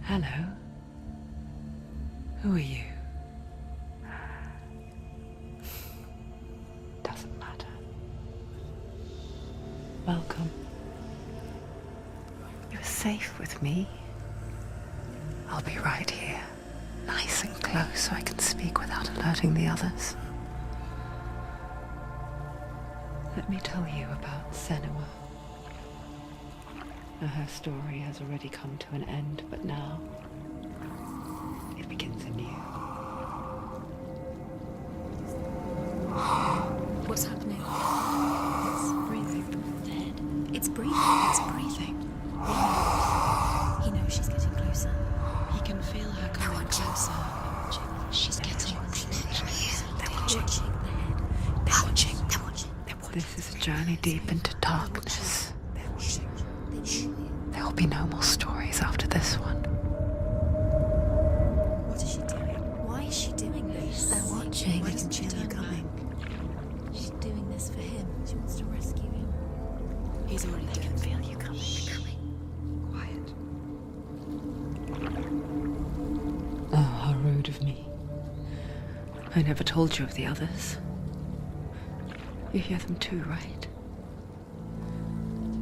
Hello. Who are you? Doesn't matter. Welcome. You're safe with me. I'll be right here, nice and close so I can speak without alerting the others. Let me tell you about Senua. Her story has already come to an end, but now it begins anew. What's happening? It's breathing. Dead. It's breathing. It's breathing. He knows she's getting closer. He can feel her coming closer. She's getting closer. They're watching the head. They're watching. They're watching. This is a journey deep into darkness. There will be no more stories after this one. What is she doing? Why is she doing this? They're watching. Why doesn't she turn coming? She's doing this for him. She wants to rescue him. He's already doing it. Feel you coming. Quiet. Oh, how rude of me. I never told you of the others. You hear them too, right?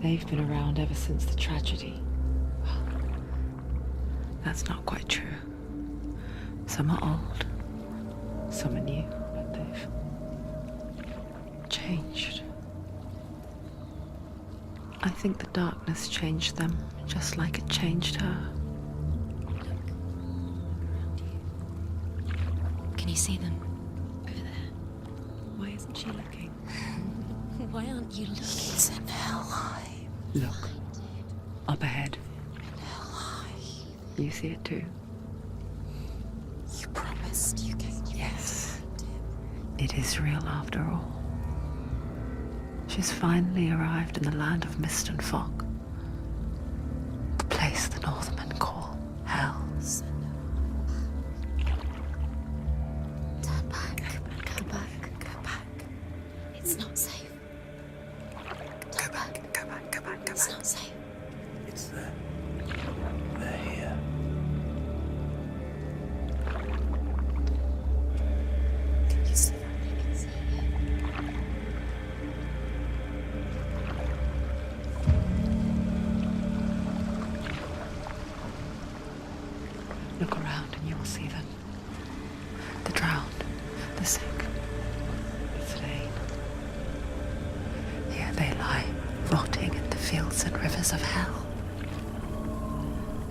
They've been around ever since the tragedy. Well, that's not quite true. Some are old, some are new, but they've changed. I think the darkness changed them, just like it changed her. Can you see them? Over there. Why isn't she looking? Why aren't you looking? He's in hell. Look, up ahead. You see it too? You promised you can. Yes. It is real after all. She's finally arrived in the land of mist and fog. The place the Northmen call Hell. Turn back. Go back. Go back. It's not safe. Go back, go back, go back, go It's back. not safe. It's there. They're here. Can you see that? I can see it. Look around and you will see them. The drowned, the sick, the slain. Here they lie, rotting in the fields and rivers of hell.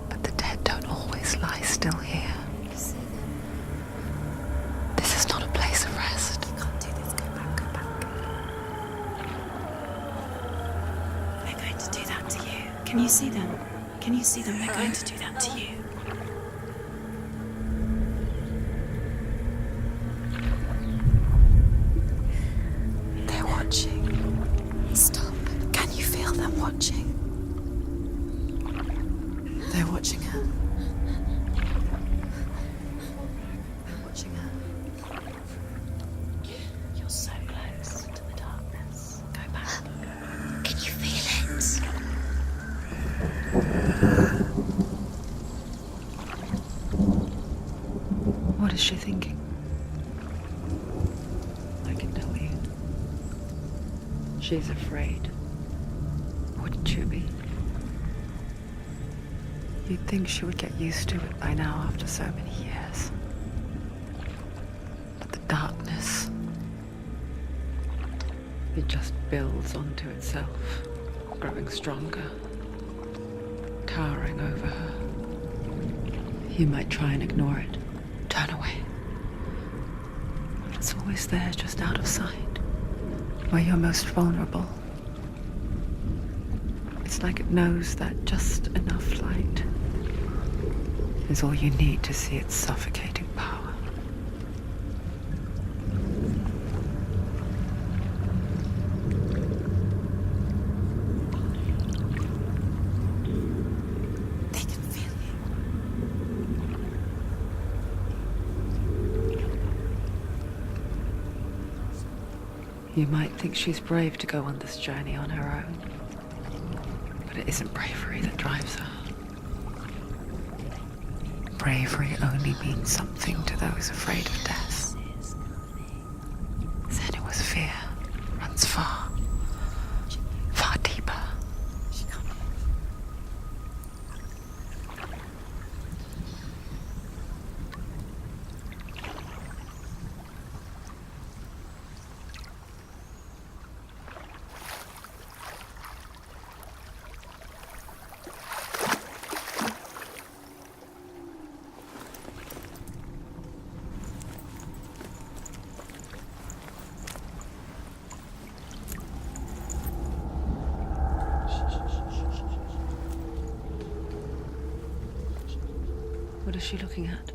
But the dead don't always lie still here. You see them? This is not a place of rest. You can't do this. Go back. Go back. They're going to do that to you. Can you see them? Can you see them? They're going to do that to you. They're watching. Stop. Can you feel them watching? They're watching her. They're watching her. You're so close to the darkness. Go back. Can you feel it? What is she thinking? I can tell you. She's afraid. Wouldn't you be? You'd think she would get used to it by now after so many years. But the darkness, it just builds onto itself, growing stronger, towering over her. You might try and ignore it, turn away. But it's always there, just out of sight, where you're most vulnerable. It's like it knows that just enough light is all you need to see its suffocating power. They can feel you. You might think she's brave to go on this journey on her own, but it isn't bravery that drives her. bravery only means something to those afraid of death. Senua's fear runs far, far deeper. What is she looking at?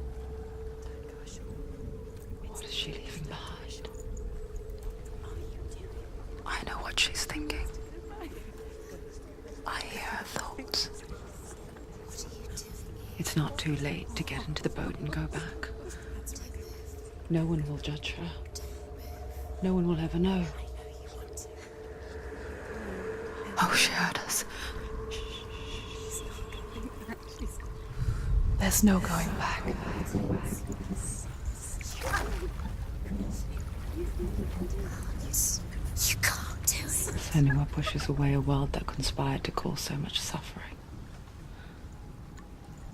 What is she leaving behind? I know what she's thinking. I hear her thoughts. It's not too late to get into the boat and go back. No one will judge her. No one will ever know. Oh, she heard us. There's no going back. You can't do it. Senua pushes away a world that conspired to cause so much suffering.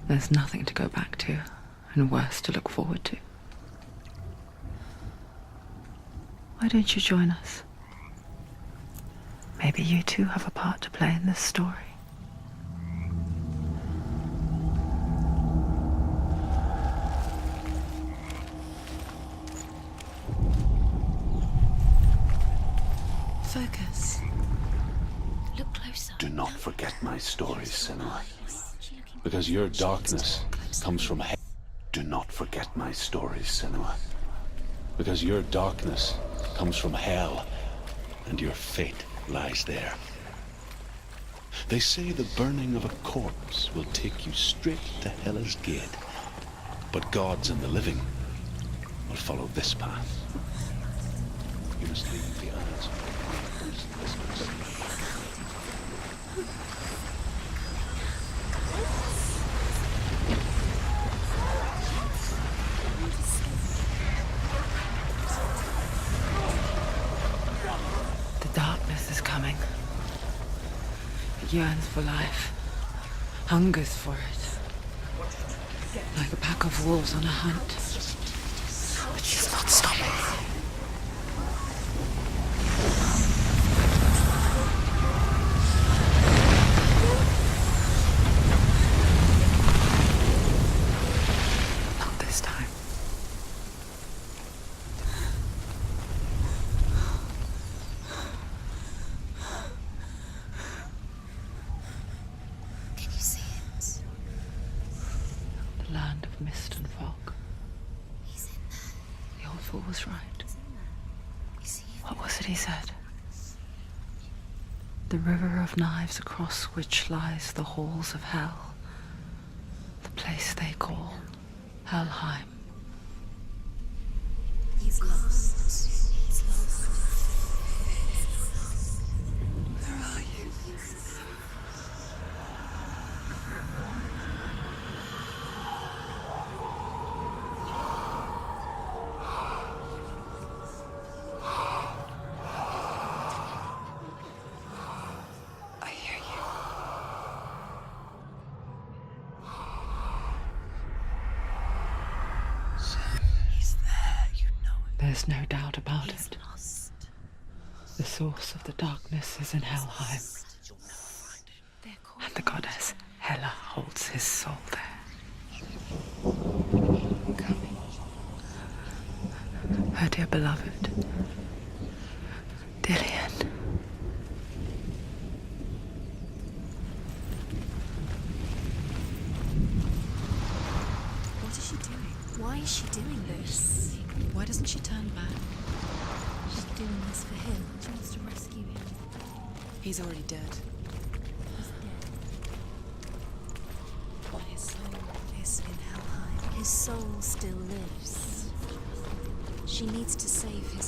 There's nothing to go back to, and worse to look forward to. Why don't you join us? Maybe you too have a part to play in this story. Focus. Look closer. Do not forget my stories, Senua. Because your darkness comes from hell. Do not forget my stories, Senua. Because your darkness comes from hell, and your fate lies there. They say the burning of a corpse will take you straight to Hela's gate, but gods and the living will follow this path. You must leave the unanswered. The darkness is coming. It yearns for life, hungers for it, like a pack of wolves on a hunt. But she's not stopping. Not this time. Can you see it? The land of mist and fog. He's in there. The old fool was right. You see him? What was it he said? The river of knives across which lies the halls of hell. The place they call Helheim. He's lost. He's lost. Where are you? I hear you. He's there, you know it. There's no doubt about it. Lost. The source of the darkness is in Helheim, and the goddess Hela holds his soul there. Coming. Her dear beloved, Dillian. What is she doing? Why is she doing this? Why doesn't she turn back? She's doing this for him. She wants to rescue him. He's already dead. He's dead. But his soul is in Helheim. His soul still lives. She needs to save his